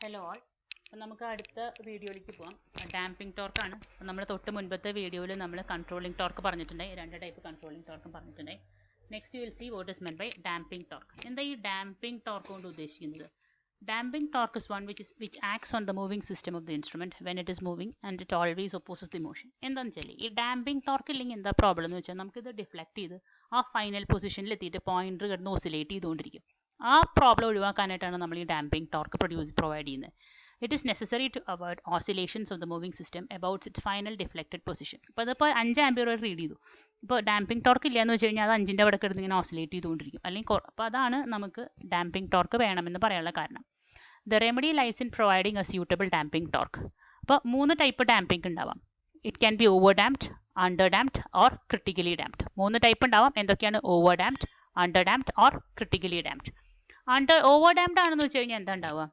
Hello ആൾ. അപ്പം നമുക്ക് അടുത്ത വീഡിയോയിലേക്ക് പോകാം. ഡാമ്പിംഗ് ടോർക്കാണ്. നമ്മൾ തൊട്ട് മുൻപത്തെ വീഡിയോയിൽ നമ്മൾ കൺട്രോളിംഗ് ടോർക്ക് പറഞ്ഞിട്ടുണ്ടായി, രണ്ട് ടൈപ്പ് കൺട്രോളിംഗ് ടോർക്കും പറഞ്ഞിട്ടുണ്ടായി. Next you will see what is meant by damping torque. എന്താ ഈ ഡാമ്പിംഗ് ടോർക്ക് കൊണ്ട് ഉദ്ദേശിക്കുന്നത്? Damping torque is one which acts on the moving system of the instrument when it is moving and it always opposes the motion. എന്താണെന്ന് വെച്ചാൽ ഈ damping torque ഇല്ലെങ്കിൽ എന്താ problem എന്ന് വെച്ചാൽ നമുക്കിത് ഡിഫ്ലക്ട് ചെയ്ത് ആ ഫൈനൽ പൊസിഷനിൽ എത്തിയിട്ട് പോയിന്റർ കിടന്ന് ഓസിലേറ്റ് ചെയ്തുകൊണ്ടിരിക്കും. ആ പ്രോബ്ലം ഒഴിവാക്കാനായിട്ടാണ് നമ്മൾ ഈ ഡാമ്പിംഗ് ടോർക്ക് പ്രൊവൈഡ് ചെയ്യുന്നത്. It is necessary to avoid oscillations of the moving system about its final deflected position. അപ്പോൾ അതിപ്പോൾ 5 ആംപിയർ വരെ റീഡ് ചെയ്തു. ഇപ്പോൾ ഡാമ്പിംഗ് ടോർക്ക് ഇല്ല എന്ന് വെച്ച് കഴിഞ്ഞാൽ അത് 5ൻ്റെ അവിടെ കിടന്ന് ഇങ്ങനെ ഓസിലേറ്റ് ചെയ്തുകൊണ്ടിരിക്കും. അല്ലെങ്കിൽ അപ്പോൾ അതാണ് നമുക്ക് ഡാമ്പിംഗ് ടോർക്ക് വേണമെന്ന് പറയാനുള്ള കാരണം. The remedy lies in providing a suitable damping torque. അപ്പോൾ 3 ടൈപ്പ് ഡാമ്പിംഗ് ഉണ്ടാവാം. It can be over damped, under damped or critically damped. 3 type ഉണ്ടാവാം. എന്തൊക്കെയാണ്? Over damped, under damped or critically damped. Over damped ആണെന്ന് വെച്ച് കഴിഞ്ഞാൽ എന്താ ഉണ്ടാവുക?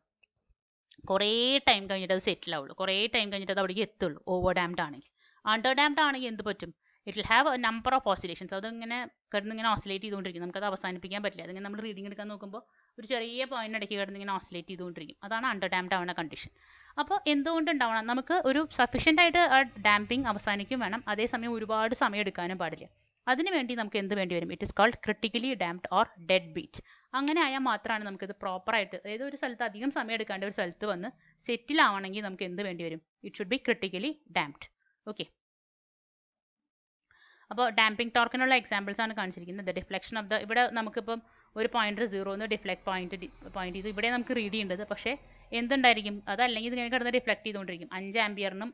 കുറേ ടൈം കഴിഞ്ഞിട്ട് അത് സെറ്റിൽ ആവുള്ളൂ, കുറേ ടൈം കഴിഞ്ഞിട്ട് അത് അവിടേക്ക് എത്തുള്ളൂ ഓവർ ഡാംപ്ഡ് ആണെങ്കിൽ. അണ്ടർ ഡാംപ്ഡ് ആണെങ്കിൽ എന്ത് പറ്റും? It will have A number of oscillations. അതിങ്ങനെ കിടന്നിങ്ങനെ ഓസിലേറ്റ് ചെയ്തുകൊണ്ടിരിക്കും. നമുക്കത് അവസാനിപ്പിക്കാൻ പറ്റില്ല. അതിങ്ങനെ നമ്മൾ റീഡിംഗ് എടുക്കാൻ നോക്കുമ്പോൾ ഒരു ചെറിയ പോയിന്റ് ഇടയ്ക്ക് കിടന്നിങ്ങനെ ഓസിലേറ്റ് ചെയ്തുകൊണ്ടിരിക്കും. അതാണ് അണ്ടർ ഡാംപ്ഡ് ആവുന്ന കണ്ടീഷൻ. അപ്പോൾ എന്തുകൊണ്ട് ഉണ്ടാവണം? നമുക്ക് ഒരു സഫീഷ്യൻ്റ് ആയിട്ട് ആ ഡാമ്പിംഗ് അവസാനിക്കും വേണം, അതേസമയം ഒരുപാട് സമയം എടുക്കാനും പാടില്ല. അതിനുവേണ്ടി നമുക്ക് എന്ത് വേണ്ടി വരും? It is called critically damped or dead beat. അങ്ങനെ ആയാൽ മാത്രമാണ് നമുക്കിത് പ്രോപ്പറായിട്ട്, അതായത് ഒരു സ്ഥലത്ത് അധികം സമയം എടുക്കാണ്ട് ഒരു സ്ഥലത്ത് വന്ന് സെറ്റിൽ ആവണമെങ്കിൽ നമുക്ക് എന്ത് വേണ്ടി വരും? It should be critically damped. Okay. അപ്പോൾ ഡാമ്പിംഗ് ടോർക്കിനുള്ള എക്സാമ്പിൾസ് ആണ് കാണിച്ചിരിക്കുന്നത്. ഡിഫ്ലക്ഷൻ ഓഫ് ദ, ഇവിടെ നമുക്കിപ്പം ഒരു പോയിന്റർ 0 ഡിഫ്ലക്ട് പോയിന്റ് ചെയ്തു. ഇവിടെ നമുക്ക് റീഡ് ചെയ്യേണ്ടത്, പക്ഷേ എന്തുണ്ടായിരിക്കും? അതല്ലെങ്കിൽ ഇതിങ്ങനെ കിടന്ന് ഡിഫ്ലക്ട് ചെയ്തുകൊണ്ടിരിക്കും. 5 ആംപിയറിനും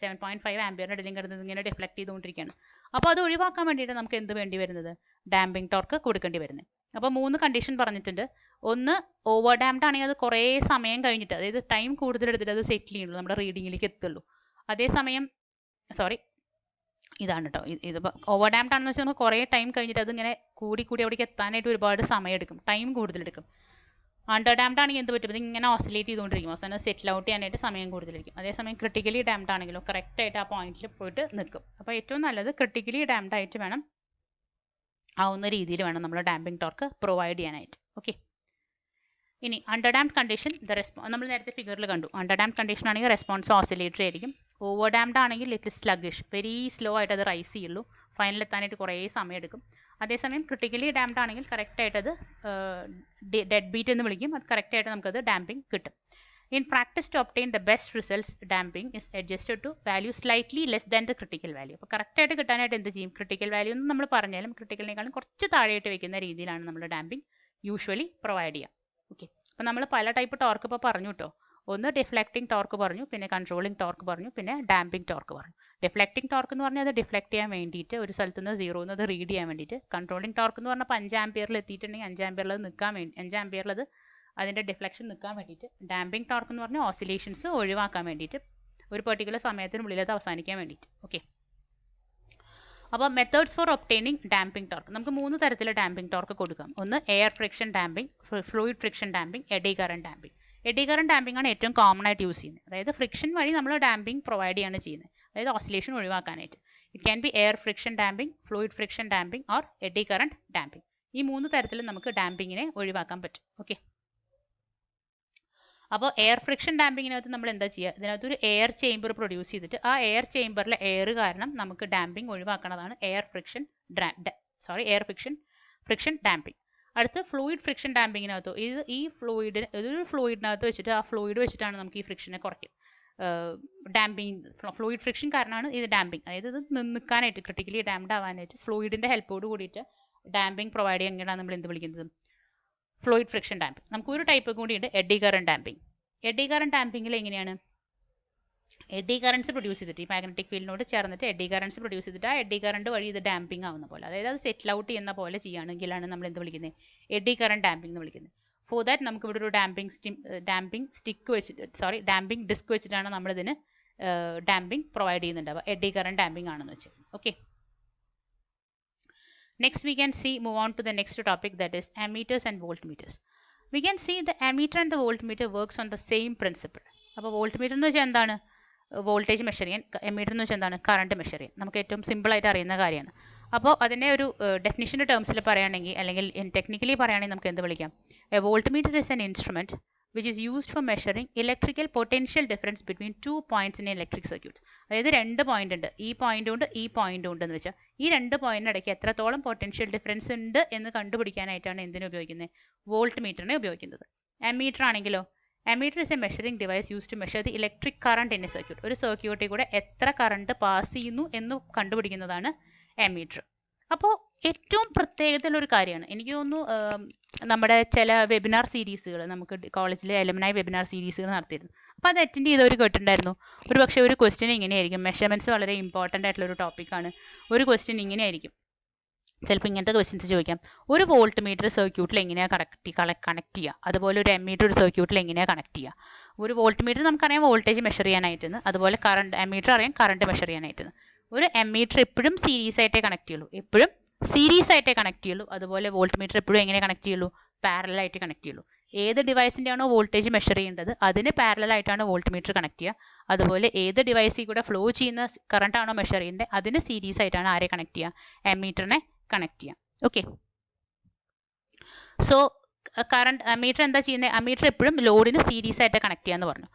7.5 ആംപിയറിനും ഇടയിലും കിടന്ന് ഇങ്ങനെ ഡിഫ്ലക്ട് ചെയ്തുകൊണ്ടിരിക്കുകയാണ്. അപ്പോൾ അത് ഒഴിവാക്കാൻ വേണ്ടിയിട്ട് നമുക്ക് എന്ത് വേണ്ടി വരുന്നത്? ഡാമ്പിംഗ് ടോർക്ക് കൊടുക്കേണ്ടി വരുന്നത്. അപ്പോൾ 3 കണ്ടീഷൻ പറഞ്ഞിട്ടുണ്ട്. ഒന്ന്, ഓവർ ഡാംപ്ഡ് ആണെങ്കിൽ അത് കുറേ സമയം കഴിഞ്ഞിട്ട്, അതായത് ടൈം കൂടുതൽ എടുത്തിട്ട് അത് സെറ്റിൽ ചെയ്യുള്ളൂ, നമ്മുടെ റീഡിങ്ങിലേക്ക് എത്തുള്ളൂ. അതേസമയം ഇതാണ് കേട്ടോ, ഇതിപ്പോൾ ഓവർ ഡാംപ്ഡ് ആണെന്ന് വെച്ചാൽ നമുക്ക് കുറേ ടൈം കഴിഞ്ഞിട്ട് അതിങ്ങനെ കൂടി അവിടേക്ക് എത്താനായിട്ട് ഒരുപാട് സമയം എടുക്കും, ടൈം കൂടുതലെടുക്കും. അണ്ടർ ഡാംപ്ഡ് ആണെങ്കിൽ എന്ത് പറ്റും? ഇങ്ങനെ ഓസിലേറ്റ് ചെയ്തുകൊണ്ടിരിക്കും, അവസാനം സെറ്റിൽ ഔട്ട് ചെയ്യാനായിട്ട് സമയം കൂടുതലായിരിക്കും. അതേസമയം ക്രിട്ടിക്കലി ഡാംപ്ഡ് ആണെങ്കിലോ കറക്റ്റായിട്ട് ആ പോയിന്റിൽ പോയിട്ട് നിൽക്കും. അപ്പോൾ ഏറ്റവും നല്ലത് ക്രിട്ടിക്കലി ഡാംപ്ഡ് ആയിട്ട് വേണം, ആവുന്ന രീതിയിൽ വേണം നമ്മൾ ഡാമ്പിംഗ് ടോർക്ക് പ്രൊവൈഡ് ചെയ്യാനായിട്ട്. ഓക്കെ. ഇനി അണ്ടർ ഡാംപ്ഡ് കണ്ടീഷൻ, നമ്മൾ നേരത്തെ ഫിഗറിൽ കണ്ടു. അണ്ടർ ഡാംപ്ഡ് കണ്ടീഷൻ ആണെങ്കിൽ റെസ്പോൺസ് ഓസിലേറ്ററി ആയിരിക്കും. ഓവർ ഡാംപ്ഡ് ആണെങ്കിൽ it is sluggish, very slow ആയിട്ട് അത് റൈസ് ചെയ്യുള്ളൂ, ഫൈനൽ എത്താനായിട്ട് കുറേ സമയം എടുക്കും. അതേസമയം ക്രിട്ടിക്കലി ഡാംപ്ഡ് ആണെങ്കിൽ കറക്റ്റായിട്ട് അത് ഡെഡ് ബീറ്റ് എന്ന് വിളിക്കും, അത് കറക്റ്റായിട്ട് നമുക്കത് ഡാമ്പിംഗ് കിട്ടും. In practice to obtain the best results damping is adjusted to value slightly less than the critical value. അപ്പോൾ കറക്റ്റായിട്ട് കിട്ടാനായിട്ട് എന്ത് ചെയ്യും? ക്രിട്ടിക്കൽ വാല്യൂ എന്ന് നമ്മൾ പറഞ്ഞാലും ക്രിട്ടിക്കലിനേക്കാളും കുറച്ച് താഴെയായിട്ട് വയ്ക്കുന്ന രീതിയിലാണ് നമ്മൾ ഡാമ്പിംഗ് യൂഷ്വലി പ്രൊവൈഡ് ചെയ്യുക. ഓക്കെ. അപ്പോൾ നമ്മൾ പല ടൈപ്പ് ടോർക്ക് ഇപ്പോൾ പറഞ്ഞു കേട്ടോ. ഒന്ന് ഡിഫ്ലക്റ്റിംഗ് ടോർക്ക് പറഞ്ഞു, പിന്നെ കൺട്രോളിംഗ് ടോർക്ക് പറഞ്ഞു, പിന്നെ ഡാമ്പിംഗ് ടോർക്ക് പറഞ്ഞു. ഡിഫ്ലക്റ്റിംഗ് ടോർക്ക് എന്ന് പറഞ്ഞാൽ അത് ഡിഫ്ലക്ട് ചെയ്യാൻ വേണ്ടിയിട്ട് ഒരു സ്ഥലത്ത് നിന്ന് 0 അത് റീഡ് ചെയ്യാൻ വേണ്ടിയിട്ട്. കൺട്രോളിംഗ് ടോർക്ക് എന്ന് പറഞ്ഞാൽ 5 ആംപിയറിൽ എത്തിയിട്ടുണ്ടെങ്കിൽ 5 ആംപിയറിൽ അത് നിൽക്കാൻ വേണ്ടി, 5 ആംപിയറിൽ അത് അതിൻ്റെ ഡിഫ്ലക്ഷൻ നിൽക്കാൻ വേണ്ടിയിട്ട്. ഡാമ്പിംഗ് ടോർക്ക് എന്ന് പറഞ്ഞാൽ ഓസിലേഷൻസ് ഒഴിവാക്കാൻ വേണ്ടിയിട്ട്, ഒരു പെർട്ടിക്കുലർ സമയത്തിനുള്ളിൽ അത് അവസാനിക്കാൻ വേണ്ടിയിട്ട്. ഓക്കെ. അപ്പോൾ methods four obtaining damping torque, നമുക്ക് 3 തരത്തിൽ ഡാമ്പിംഗ് ടോർക്ക് കൊടുക്കാം. ഒന്ന് air friction damping, fluid friction damping, eddy current damping. Eddy current damping ആണ് ഏറ്റവും കോമൺ ആയിട്ട് യൂസ് ചെയ്യുന്നത്. അതായത് ഫ്രിക്ഷൻ വഴി നമ്മൾ ഡാമ്പിംഗ് പ്രൊവൈഡ് ചെയ്യാണ് ചെയ്യുന്നത്, അതായത് ഓസിലേഷൻ ഒഴിവാക്കാനായിട്ട്. It can be air friction damping, fluid friction damping or AD current damping. ഈ 3 തരത്തിലും നമുക്ക് ഡാമ്പിങ്ങിനെ ഒഴിവാക്കാൻ പറ്റും. ഓക്കെ. അപ്പോൾ എയർ ഫ്രിക്ഷൻ ഡാമ്പിങ്ങിനകത്ത് നമ്മൾ എന്താ ചെയ്യുക? ഇതിനകത്തൊരു എയർ ചേംബർ പ്രൊഡ്യൂസ് ചെയ്തിട്ട് ആ എയർ ചേംബറിലെ എയർ കാരണം നമുക്ക് ഡാമ്പിംഗ് ഒഴിവാക്കുന്നതാണ് എയർ ഫ്രിക്ഷൻ ഡാമ്പിംഗ്. അടുത്ത് ഫ്ലൂയിഡ് ഫ്രിക്ഷൻ ഡാമ്പിങ്ങിനകത്തോ ഇതൊരു ഫ്ലൂയിഡിനകത്ത് വെച്ചിട്ട് ആ ഫ്ലൂയിഡ് വെച്ചിട്ടാണ് നമുക്ക് ഈ ഫ്രിക്ഷനെ കുറയ്ക്കും. ഡാമ്പിങ് ഫ്ലൂയിഡ് ഫ്രിക്ഷൻ കാരണമാണ് ഇത് ഡാമ്പിങ്, അതായത് ഇത് നിൽക്കാനായിട്ട് ക്രിട്ടിക്കലി ഡാംപ്ഡ് ആവാനായിട്ട് ഫ്ലൂയിഡിൻ്റെ ഹെൽപ്പോട് കൂടിയിട്ട് ഡാമ്പിംഗ് പ്രൊവൈഡ് ചെയ്യാനാണ് നമ്മൾ എന്ത് വിളിക്കുന്നത്? Fluid friction damping. നമുക്ക് ഒരു ടൈപ്പ് കൂടിയുണ്ട്, eddy current damping. Eddy current ഡാമ്പിങ്ങിൽ എങ്ങനെയാണ്? എഡി കറൻസ് പ്രൊഡ്യൂസ് ചെയ്തിട്ട് ഈ മാഗ്നറ്റിക് ഫീൽഡിനോട് ചേർന്നിട്ട് എഡി കറൻസ് പ്രൊഡ്യൂസ് ചെയ്തിട്ട് ആ എഡി കറന്റ് വഴി ഇത് ഡാമ്പിംഗ് ആവുന്ന പോലെ, അതായത് അത് സെറ്റിൽ ഔട്ട് ചെയ്യുന്ന പോലെ ചെയ്യുകയാണെങ്കിലാണ് നമ്മൾ എന്ത് വിളിക്കുന്നത്? എഡി കറന്റ് ഡാമ്പിംഗ് എന്ന് വിളിക്കുന്നത്. ഫോർ ദാറ്റ് നമുക്ക് ഇവിടെ ഒരു ഡാമ്പിംഗ് ഡിസ്ക് വെച്ചിട്ടാണ് നമ്മളിതിന് ഡാമ്പിംഗ് പ്രൊവൈഡ് ചെയ്യുന്നുണ്ടാവുക, എഡി കറന്റ് ഡാമ്പിംഗ് ആണെന്ന് വെച്ചാൽ. Okay. Next we can move on to the next topic, that is ammeters and voltmeters. We can see the ammeter and the voltmeter works on the same principle. അപ്പോൾ voltmeter എന്ന് വെച്ചാൽ എന്താണ്? Voltage measure ചെയ്യാൻ. എമ്മീറ്റർ എന്ന് വെച്ചാൽ എന്താണ്? Current measure ചെയ്യാൻ. നമുക്ക് ഏറ്റവും സിമ്പിൾ ആയിട്ട് അറിയുന്ന കാര്യമാണ്. അപ്പോൾ അതിനെ ഒരു ഡെഫിനിഷൻ്റെ ടേംസിൽ പറയുകയാണെങ്കിൽ, അല്ലെങ്കിൽ ടെക്നിക്കലി പറയുകയാണെങ്കിൽ നമുക്ക് എന്ത് വിളിക്കാം? A voltmeter is an instrument which is used for measuring electrical potential difference between 2 points in electric circuits. അതായത് രണ്ട് പോയിന്റ് ഉണ്ട്, ഈ പോയിന്റും ഉണ്ട് ഈ പോയിന്റും ഉണ്ട് എന്ന് വെച്ചാൽ ഈ രണ്ട് പോയിന്റിന് ഇടയ്ക്ക് എത്രത്തോളം പൊട്ടൻഷ്യൽ ഡിഫറൻസ് ഉണ്ട് എന്ന് കണ്ടുപിടിക്കാനായിട്ടാണ് എന്തിനെ ഉപയോഗിക്കുന്നത്? വോൾട്ട് മീറ്ററിനെ ഉപയോഗിക്കുന്നത്. അമ്മീറ്റർ ആണെങ്കിലോ, ammeter is a measuring device use to measure the electric current in a circuit. ഒരു സർക്യൂട്ടിൽ കൂടെ എത്ര കറണ്ട് പാസ് ചെയ്യുന്നു എന്ന് കണ്ടുപിടിക്കുന്നതാണ് അമ്മീറ്റർ. അപ്പോൾ ഏറ്റവും പ്രത്യേകതയുള്ള ഒരു കാര്യമാണ്, എനിക്ക് തോന്നുന്നു നമ്മുടെ ചില വെബിനാർ സീരീസുകൾ നമുക്ക് കോളേജിലെ എലമനായി വെബിനാർ സീരീസുകൾ നടത്തിയിരുന്നു. അപ്പോൾ അത് അറ്റൻഡ് ചെയ്തവർ കേട്ടിട്ടുണ്ടായിരുന്നു. ഒരു പക്ഷേ ഒരു ക്വസ്റ്റ്യൻ ഇങ്ങനെയായിരിക്കും, മെഷർമെൻറ്റ്സ് വളരെ ഇമ്പോർട്ടൻ്റ് ആയിട്ടുള്ള ഒരു ടോപ്പിക്കാണ്. ഒരു ക്വസ്റ്റ്യൻ ഇങ്ങനെയായിരിക്കും, ചിലപ്പോൾ ഇങ്ങനത്തെ ക്വസ്റ്റ്യൻസ് ചോദിക്കാം. ഒരു വോൾട്ട് മീറ്റർ സർക്യൂട്ടിൽ എങ്ങനെയാണ് കണക്ട് ചെയ്യുക, അതുപോലെ ഒരു അമ്മീറ്റർ ഒരു സർക്യൂട്ടിൽ എങ്ങനെയാണ് കണക്ട് ചെയ്യുക. ഒരു വോൾട്ട് മീറ്റർ നമുക്കറിയാം വോൾട്ടേജ് മെഷർ ചെയ്യാനായിട്ടെന്ന്, അതുപോലെ കറണ്ട് അമ്മീറ്റർ അറിയാം കറണ്ട് മെഷർ ചെയ്യാനായിട്ടെന്ന്. ഒരു അമ്മീറ്റർ എപ്പോഴും സീരീസ് ആയിട്ടേ കണക്ട് ചെയ്യുള്ളൂ, എപ്പോഴും സീരീസ് ആയിട്ടേ കണക്ട് ചെയ്യുള്ളൂ. അതുപോലെ വോൾട്ട് മീറ്റർ എപ്പോഴും എങ്ങനെ കണക്ട് ചെയ്യുള്ളൂ? പാരലൽ ആയിട്ട് കണക്ട് ചെയ്യുള്ളൂ. ഏത് ഡിവൈസിൻ്റെ ആണോ വോൾട്ടേജ് മെഷർ ചെയ്യേണ്ടത് അതിന് പാരലൽ ആയിട്ടാണ് വോൾട്ട് മീറ്റർ കണക്ട് ചെയ്യുക. അതുപോലെ ഏത് ഡിവൈസിൽ കൂടെ ഫ്ലോ ചെയ്യുന്ന കറണ്ട് ആണോ മെഷർ ചെയ്യേണ്ടത് അതിന് സീരീസ് ആയിട്ടാണ് ആരെ കണക്ട് ചെയ്യുക? അമ്മീറ്ററിനെ കണക്ട് ചെയ്യാം. ഓക്കെ, സോ കറണ്ട് അമ്മീറ്റർ എന്താ ചെയ്യുന്നത്? അമ്മീറ്റർ എപ്പോഴും ലോഡിന് സീരീസ് ആയിട്ട് കണക്ട് ചെയ്യാന്ന് പറഞ്ഞു.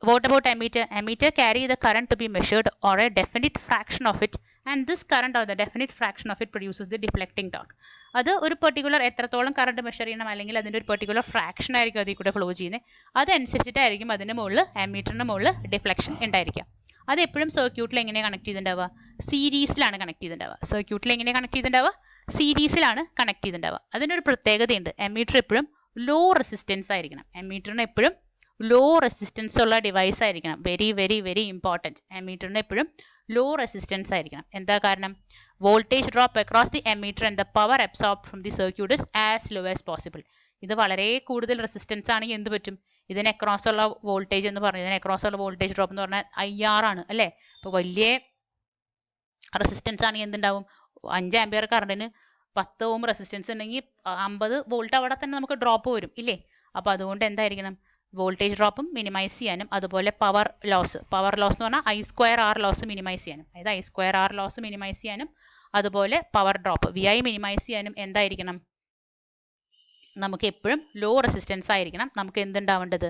What about ammeter? Ammeter carry the current to be measured or a definite fraction of it and this current or the definite fraction of it produces the deflecting torque. അത് ഒരു particular എത്രത്തോളം current measure ചെയ്യണം, അല്ലെങ്കിൽ അതിൻ്റെ ഒരു particular fraction ആയിരിക്കും അതിൽ കൂടെ ഫ്ലോ ചെയ്യുന്നത്. അതനുസരിച്ചിട്ടായിരിക്കും അതിൻ്റെ മുകളിൽ അമ്മീറ്ററിൻ്റെ മുകളിൽ ഡിഫ്ലക്ഷൻ ഉണ്ടായിരിക്കുക. അത് എപ്പോഴും സർക്യൂട്ടിൽ എങ്ങനെയാണ് കണക്ട് ചെയ്തിട്ടുണ്ടാവുക? സീരീസിലാണ് കണക്ട് ചെയ്തിട്ടുണ്ടാവുക. സർക്യൂട്ടിൽ എങ്ങനെയാണ് കണക്ട് ചെയ്തിട്ടുണ്ടാവുക? സീരീസിലാണ് കണക്ട് ചെയ്തിട്ടുണ്ടാവുക. അതിനൊരു പ്രത്യേകതയുണ്ട്, അമ്മീറ്റർ എപ്പോഴും ലോ റെസിസ്റ്റൻസ് ആയിരിക്കണം. അമ്മീറ്ററിന് എപ്പോഴും ലോ റെസിസ്റ്റൻസ് ഉള്ള ഡിവൈസ് ആയിരിക്കണം. Very very very important. അമ്മീറ്ററിന് എപ്പോഴും ലോ റെസിസ്റ്റൻസ് ആയിരിക്കണം. എന്താ കാരണം? Voltage drop across the ammeter and the power absorb from the circuit is as low as possible. ഇത് വളരെ കൂടുതൽ റെസിസ്റ്റൻസ് ആണെങ്കിൽ എന്ത് പറ്റും? ഇതിന് അക്രോസ് ഉള്ള വോൾട്ടേജ് എന്ന് പറഞ്ഞാൽ, ഇതിന് അക്രോസ് ഉള്ള വോൾട്ടേജ് ഡ്രോപ്പ് എന്ന് പറഞ്ഞാൽ IR ആണ് അല്ലേ? അപ്പോൾ വലിയ റെസിസ്റ്റൻസ് ആണെങ്കിൽ എന്തുണ്ടാവും? 5 ആംപിയർ കറണ്ടിന് 10 ഓം റെസിസ്റ്റൻസ് ഉണ്ടെങ്കിൽ 50 വോൾട്ട് അവിടെ തന്നെ നമുക്ക് ഡ്രോപ്പ് വരും ഇല്ലേ? അപ്പോൾ അതുകൊണ്ട് എന്തായിരിക്കണം? വോൾട്ടേജ് ഡ്രോപ്പും മിനിമൈസ് ചെയ്യാനും, അതുപോലെ പവർ ലോസ് എന്ന് പറഞ്ഞാൽ I²R ലോസ് മിനിമൈസ് ചെയ്യാനും, അതായത് I²R ലോസ് മിനിമൈസ് ചെയ്യാനും, അതുപോലെ പവർ ഡ്രോപ്പ് VI മിനിമൈസ് ചെയ്യാനും എന്തായിരിക്കണം? നമുക്ക് എപ്പോഴും ലോ റെസിസ്റ്റൻസ് ആയിരിക്കണം. നമുക്ക് എന്തുണ്ടാവേണ്ടത്?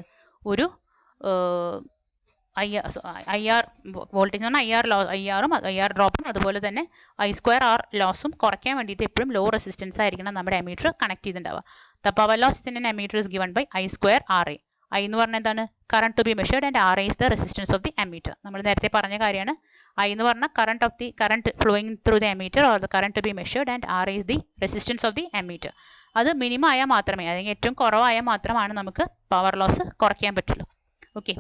ഒരു IR വോൾട്ടേജ് എന്ന് പറഞ്ഞാൽ IR ഡ്രോപ്പും അതുപോലെ തന്നെ I²R ലോസും കുറയ്ക്കാൻ വേണ്ടിയിട്ട് എപ്പോഴും ലോ റെസിസ്റ്റൻസ് ആയിരിക്കണം നമ്മുടെ അമ്മീറ്റർ കണക്ട് ചെയ്തിട്ടുണ്ടാവുക. The power loss in an ammeter is given by I²RA. I എന്ന് പറഞ്ഞാൽ എന്താണ്? Current to be measured and RA is the resistance of the ammeter. നമ്മൾ നേരത്തെ പറഞ്ഞ കാര്യമാണ്. I എന്ന് പറഞ്ഞാൽ current flowing through the ammeter or the current to be measured and RA is the resistance of the ammeter. അത് minimum ആയാൽ മാത്രമേ, അല്ലെങ്കിൽ ഏറ്റവും കുറവായാൽ മാത്രമാണ് നമുക്ക് പവർ ലോസ് കുറയ്ക്കാൻ പറ്റുള്ളൂ. Okay,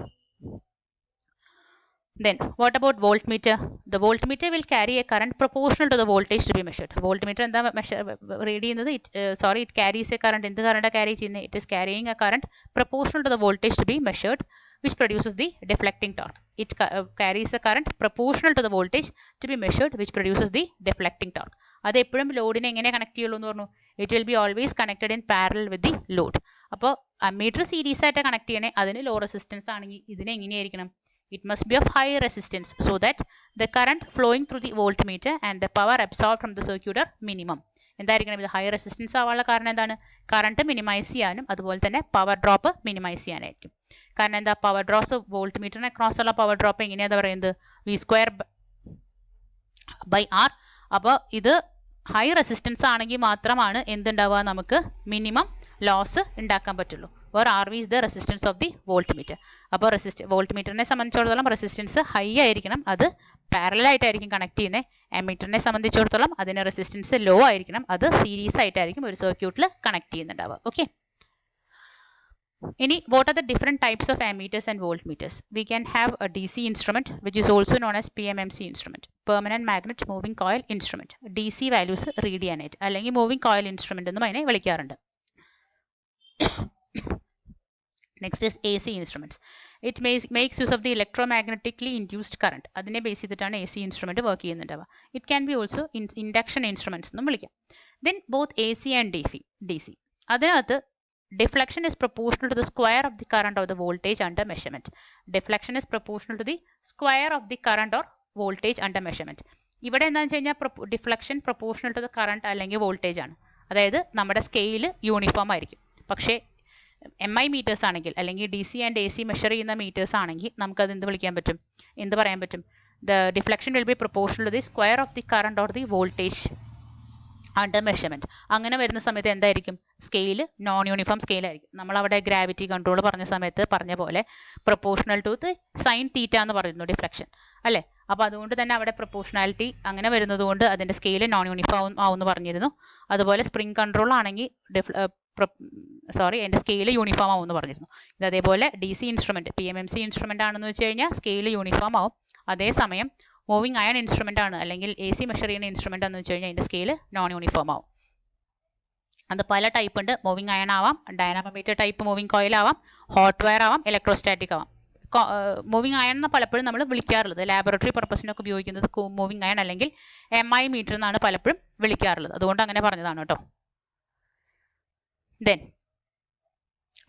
then what about voltmeter? The voltmeter will carry a current proportional to the voltage to be measured. Voltmeter എന്താ റീഡ് ചെയ്യുന്നത്? it carries a current. എന്ത് കറണ്ട് ക്യാരി ചെയ്യുന്നത്? It is carrying a current proportional to the voltage to be measured, which produces the deflecting torque. It carries a current proportional to the voltage to be measured, which produces the deflecting torque. അത് എപ്പോഴും ലോഡിനെ എങ്ങനെ connect ചെയ്യുള്ളൂ എന്ന് പറഞ്ഞു? It will be always connected in parallel with the load. അപ്പോൾ ammeter series ആയിട്ട് connect ചെയ്യണേ, അതിന് ലോ റെസിസ്റ്റൻസ് ആണെങ്കിൽ ഇതിനെ എങ്ങനെയായിരിക്കണം? It must be of high resistance so that the current flowing through the voltmeter and the power absorbed from the circuit are minimum. എന്തായിരിക്കണം? ഇത് high resistance ആവാനുള്ള കാരണം എന്താണ്? കറണ്ട് മിനിമൈസ് ചെയ്യാനും അതുപോലെ തന്നെ പവർ ഡ്രോപ്പ് മിനിമൈസ് ചെയ്യാനായിരിക്കും. കാരണം എന്താ? പവർ ഡ്രോപ്പ് വോൾട്ട്മീറ്ററിനെ ക്രോസ് ഉള്ള പവർ ഡ്രോപ്പ് എങ്ങനെയാ പറയുന്നത്? V²/R. അപ്പോൾ ഇത് ഹൈ റെസിസ്റ്റൻസ് ആണെങ്കിൽ മാത്രമാണ് എന്തുണ്ടാവുക? നമുക്ക് മിനിമം ലോസ് ഉണ്ടാക്കാൻ പറ്റുള്ളൂ. where RV is the resistance of the voltmeter. അപ്പോൾ വോൾട്ട്മീറ്ററിനെ സംബന്ധിച്ചിടത്തോളം റെസിസ്റ്റൻസ് ഹൈ ആയിരിക്കണം, അത് പാരലൽ ആയിട്ടായിരിക്കും കണക്ട് ചെയ്യുന്നത്. അമ്മീറ്ററിനെ സംബന്ധിച്ചിടത്തോളം അതിന് റെസിസ്റ്റൻസ് ലോ ആയിരിക്കണം, അത് സീരീസ് ആയിട്ടായിരിക്കും ഒരു സർക്യൂട്ടിൽ കണക്ട് ചെയ്യുന്നുണ്ടാവുക. ഓക്കെ, ഇനി what are the different types of ammeters and voltmeters? We can have a DC instrument which is also known as PMMC instrument, permanent magnet moving coil instrument. DC values read ചെയ്യാനായിട്ട്, അല്ലെങ്കിൽ moving coil instrument എന്നും അതിനെ വിളിക്കാറുണ്ട്. Next is AC instruments. It makes use of the electromagnetically induced current. അതിനെ base ചെയ്തിട്ടാണ് AC instrument work ചെയ്യുന്നുണ്ടാവുക. It can be also induction instruments എന്നും വിളിക്കാം. Then both AC and DC. അതിനകത്ത് deflection is proportional to the square of the current or the voltage under measurement. Deflection is proportional to the square of the current or voltage under measurement. ഇവിടെ എന്താണെന്ന് വെച്ച് കഴിഞ്ഞാൽ deflection proportional to the current അല്ലെങ്കിൽ voltage ആണ്. അതായത് നമ്മുടെ scale uniform ആയിരിക്കും, പക്ഷേ MI മീറ്റേഴ്സ് ആണെങ്കിൽ അല്ലെങ്കിൽ DC ആൻഡ് AC മെഷർ ചെയ്യുന്ന മീറ്റേഴ്സ് ആണെങ്കിൽ നമുക്കത് എന്ത് വിളിക്കാൻ പറ്റും, എന്ത് പറയാൻ പറ്റും? The deflection will be proportional to the square of the current or the voltage under measurement. അങ്ങനെ വരുന്ന സമയത്ത് എന്തായിരിക്കും? സ്കെയിൽ നോൺ യൂണിഫോം സ്കെയിൽ ആയിരിക്കും. നമ്മൾ അവിടെ ഗ്രാവിറ്റി കൺട്രോൾ പറഞ്ഞ സമയത്ത് പറഞ്ഞ പോലെ proportional to the sine theta എന്ന് പറയുന്നു ഡിഫ്ലക്ഷൻ അല്ലേ? അപ്പോൾ അതുകൊണ്ട് തന്നെ അവിടെ പ്രൊപ്പോർഷണാലിറ്റി അങ്ങനെ വരുന്നത് കൊണ്ട് അതിൻ്റെ സ്കെയിൽ നോൺ യൂണിഫോം ആവുമെന്ന് പറഞ്ഞിരുന്നു. അതുപോലെ സ്പ്രിംഗ് കൺട്രോൾ ആണെങ്കിൽ അതിൻ്റെ സ്കെയിൽ യൂണിഫോം ആവുമെന്ന് പറഞ്ഞിരുന്നു. ഇത് അതേപോലെ DC ഇൻസ്ട്രുമെൻറ്റ് PMMC ഇൻസ്ട്രുമെൻ്റ് ആണെന്ന് വെച്ച് കഴിഞ്ഞാൽ സ്കെയിൽ യൂണിഫോം ആവും. അതേസമയം മൂവിങ് അയൺ ഇൻസ്ട്രുമെൻ്റ് ആണ് അല്ലെങ്കിൽ AC മെഷർ ചെയ്യുന്ന ഇൻസ്ട്രുമെൻ്റ് എന്ന് വെച്ച് കഴിഞ്ഞാൽ അതിൻ്റെ സ്കെയിൽ നോൺ യൂണിഫോം ആവും. അത് പല ടൈപ്പ് ഉണ്ട്. മൂവിങ് അയൺ ആവാം, ഡൈനാമോമീറ്റർ ടൈപ്പ് മൂവിങ് കോയിൽ ആവാം, ഹോട്ട് വയർ ആവാം, ഇലക്ട്രോസ്റ്റാറ്റിക് ആവാം. മൂവിങ് അയൺ എന്ന് പലപ്പോഴും നമ്മൾ വിളിക്കാറുള്ളത് ലാബോറട്ടറി പർപ്പസിനൊക്കെ ഉപയോഗിക്കുന്നത് മൂവിങ് അയൺ അല്ലെങ്കിൽ MI മീറ്റർ എന്നാണ് പലപ്പോഴും വിളിക്കാറുള്ളത്. അതുകൊണ്ട് അങ്ങനെ പറഞ്ഞതാണ് കേട്ടോ. Then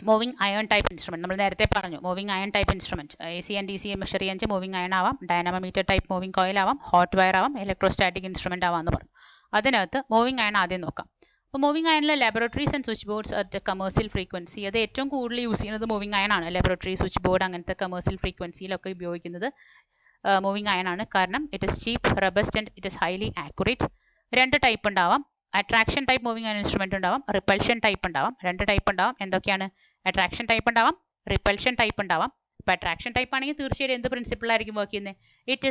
moving iron type instrument നമ്മൾ നേരത്തെ പറഞ്ഞു. Moving iron type instrument AC and DC measure ചെയ്യാൻ മൂവിങ് അയൺ ആവാം, ഡൈനാമോമീറ്റർ ടൈപ്പ് മൂവിങ് കോയിൽ ആവാം, ഹോട്ട് വയർ ആവാം, ഇലക്ട്രോസ്റ്റാറ്റിക് ഇൻസ്ട്രുമെന്റ് ആവാം എന്ന് പറഞ്ഞു. അതിനകത്ത് മൂവിങ് അയൺ ആദ്യം നോക്കാം. അപ്പോൾ മൂവിങ് അയണിലെ laboratories and switch boards at commercial frequency, അത് ഏറ്റവും കൂടുതൽ യൂസ് ചെയ്യുന്നത് മൂവിങ് അയൺ ആണ്. ലാബോറട്ടറി സ്വിച്ച് ബോർഡ് അങ്ങനത്തെ കമേഴ്സ്യൽ ഫ്രീക്വൻസിയിലൊക്കെ ഉപയോഗിക്കുന്നത് മൂവിങ് അയൺ ആണ്. കാരണം it is cheap, robust and it is highly accurate. രണ്ട് ടൈപ്പ് ഉണ്ടാവാം. Attraction type moving iron instrument ഉണ്ടാവാം, റിപ്പൽഷൻ ടൈപ്പ് ഉണ്ടാവാം. രണ്ട് ടൈപ്പ് ഉണ്ടാവാം. എന്തൊക്കെയാണ്? അട്രാക്ഷൻ ടൈപ്പ് ഉണ്ടാവാം, റിപ്പൽഷൻ ടൈപ്പ് ഉണ്ടാവാം. ഇപ്പോൾ അട്രാക്ഷൻ ടൈപ്പ് ആണെങ്കിൽ തീർച്ചയായും എന്ത് പ്രിൻസിപ്പിളായിരിക്കും വർക്ക് ചെയ്യുന്നത്? It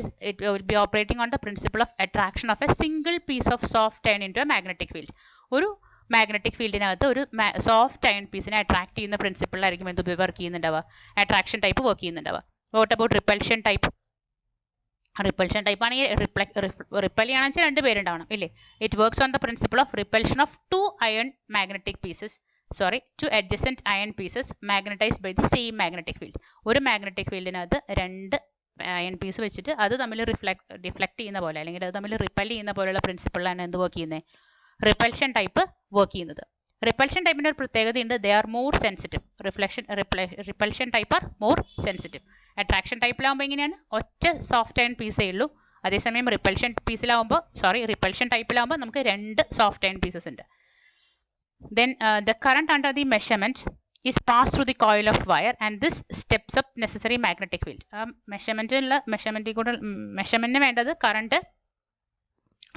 will be operating on the principle of attraction of a single piece of soft iron into a magnetic field. ഒരു മാഗ്നറ്റിക് ഫീൽഡിനകത്ത് ഒരു സോഫ്റ്റ് അയൺ പീസിനെ അട്രാക്ട് ചെയ്യുന്ന പ്രിൻസിപ്പിളായിരിക്കും എന്ത് വർക്ക് ചെയ്യുന്നുണ്ടാവുക? അട്രാക്ഷൻ ടൈപ്പ് വർക്ക് ചെയ്യുന്നുണ്ടാവുക. What about repulsion type? Repulsion type ആണെങ്കിൽ റിപ്പൽ ചെയ്യണമെന്ന് വെച്ചാൽ രണ്ട് പേരുണ്ടാവണം ഇല്ലേ? It works on the principle of repulsion of two adjacent iron pieces magnetized by the same magnetic field. ഒരു മാഗ്നറ്റിക് ഫീൽഡിനകത്ത് രണ്ട് അയൺ പീസ് വെച്ചിട്ട് അത് തമ്മിൽ ഡിഫ്ലക്ട് ചെയ്യുന്ന പോലെ അല്ലെങ്കിൽ അത് തമ്മിൽ റിപ്പൽ ചെയ്യുന്ന പോലെയുള്ള പ്രിൻസിപ്പിളാണ് എന്ത് വർക്ക് ചെയ്യുന്നത്? റിപ്പൽഷൻ ടൈപ്പ് വർക്ക് ചെയ്യുന്നത്. റിപ്പൽഷൻ ടൈപ്പിൻ്റെ ഒരു പ്രത്യേകതയുണ്ട്. They are more sensitive. Repulsion type are more sensitive. Attraction ടൈപ്പിലാവുമ്പോൾ എങ്ങനെയാണ്? ഒറ്റ സോഫ്റ്റ് അയൺ പീസേ ഉള്ളൂ. അതേസമയം റിപ്പൽഷൻ ടൈപ്പിലാവുമ്പോൾ നമുക്ക് രണ്ട് സോഫ്റ്റ് അയൺ പീസസ് ഉണ്ട്. Then the current under the measurement is passed through the coil of wire and this steps up necessary magnetic field. മെഷർമെന്റിന് വേണ്ടത് current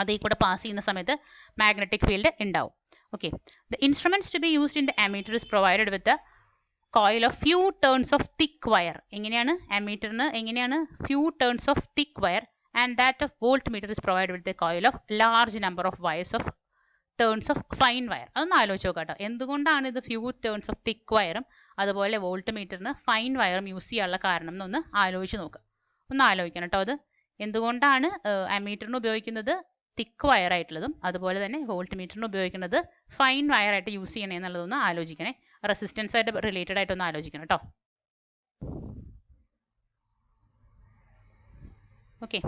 അതിൽ കൂടെ പാസ് ചെയ്യുന്ന സമയത്ത് മാഗ്നറ്റിക് ഫീൽഡ് ഉണ്ടാവും. Okay, the instruments to be used in the ammeter is provided with the coil of few turns of thick wire. എങ്ങനെയാണ് ammeterന്? എങ്ങനെയാണ് few turns of thick wire and that of voltmeter is provided with the coil of large number of wires of turns of fine wire. അതൊന്ന് ആലോചിച്ച് നോക്കാം കേട്ടോ. എന്തുകൊണ്ടാണ് ഇത് few turns of തിക്ക് വയറും അതുപോലെ വോൾട്ട് മീറ്ററിന് ഫൈൻ വയറും യൂസ് ചെയ്യാനുള്ള കാരണം എന്നൊന്ന് ആലോചിച്ച് നോക്കുക. ഒന്ന് ആലോചിക്കണം കേട്ടോ. അത് എന്തുകൊണ്ടാണ് അമ്മീറ്ററിന് ഉപയോഗിക്കുന്നത് തിക്ക് വയർ ആയിട്ടുള്ളതും അതുപോലെ തന്നെ വോൾട്ട് മീറ്ററിന് ഉപയോഗിക്കുന്നത് ഫൈൻ വയർ ആയിട്ട് യൂസ് ചെയ്യണേ എന്നുള്ളതൊന്ന് ആലോചിക്കണേ. റെസിസ്റ്റൻസ് ആയിട്ട് റിലേറ്റഡ് ആയിട്ടൊന്ന് ആലോചിക്കണം കേട്ടോ. ഓക്കെ,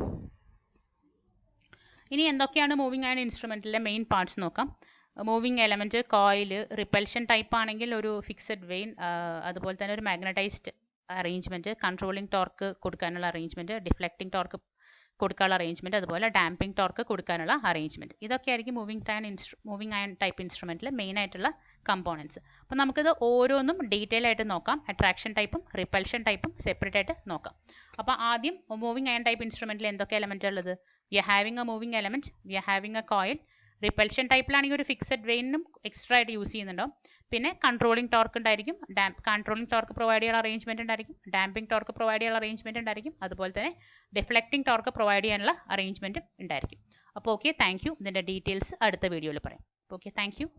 ഇനി എന്തൊക്കെയാണ് മൂവിങ് അയൺ ഇൻസ്ട്രുമെൻറ്റിലെ മെയിൻ പാർട്സ് നോക്കാം. Moving element, coil, repulsion type ആണെങ്കിൽ ഒരു ഫിക്സഡ് വെയിൻ, അതുപോലെ തന്നെ ഒരു മാഗ്നറ്റൈസ്ഡ് അറേഞ്ച്മെൻറ്റ്, കൺട്രോളിങ് ടോർക്ക് കൊടുക്കാനുള്ള അറേഞ്ച്മെൻറ്റ്, ഡിഫ്ലക്റ്റിംഗ് ടോർക്ക് കൊടുക്കാനുള്ള അറേഞ്ച്മെൻറ്റ്, അതുപോലെ ഡാമ്പിംഗ് ടോർക്ക് കൊടുക്കാനുള്ള അറേഞ്ച്മെൻറ്റ്. ഇതൊക്കെയായിരിക്കും മൂവിങ് അയൺ ടൈപ്പ് ഇൻസ്ട്രുമെൻറ്റിൽ മെയിൻ ആയിട്ടുള്ള കമ്പോണൻസ്. അപ്പോൾ നമുക്കിത് ഓരോന്നും ഡീറ്റെയിൽ ആയിട്ട് നോക്കാം. അട്രാക്ഷൻ ടൈപ്പും റിപ്പൽഷൻ ടൈപ്പും സെപ്പറേറ്റ് ആയിട്ട് നോക്കാം. അപ്പോൾ ആദ്യം മൂവിങ് അയൺ ടൈപ്പ് ഇൻസ്ട്രുമെൻറ്റിൽ എന്തൊക്കെ എലമെൻറ്റ് ഉള്ളത്? We are having a moving element, we are having a coil. Repulsion ടൈപ്പിലാണെങ്കിൽ ഒരു ഫിക്സഡ് വെയിനും എക്സ്ട്രാ ആയിട്ട് യൂസ് ചെയ്യുന്നുണ്ടാവും. പിന്നെ കൺട്രോളിംഗ് ടോർക്ക് ഉണ്ടായിരിക്കും, കൺട്രോളിംഗ് ടോർക്ക് പ്രൊവൈഡ് ചെയ്യാനുള്ള അറേഞ്ച്മെൻറ്റ് ഉണ്ടായിരിക്കും, ഡാമ്പിംഗ് ടോർക്ക് പ്രൊവൈഡ് ചെയ്യാനുള്ള അറേഞ്ച്മെൻറ്റ് ഉണ്ടായിരിക്കും, അതുപോലെ തന്നെ ഡിഫ്ലക്റ്റിംഗ് ടോർക്ക് പ്രൊവൈഡ് ചെയ്യാനുള്ള അറേഞ്ച്മെൻറ്റും ഉണ്ടായിരിക്കും. അപ്പോൾ ഓക്കെ, താങ്ക് യു. ഇതിൻ്റെ ഡീറ്റെയിൽസ് അടുത്ത വീഡിയോയിൽ പറയാം. Okay, thank you.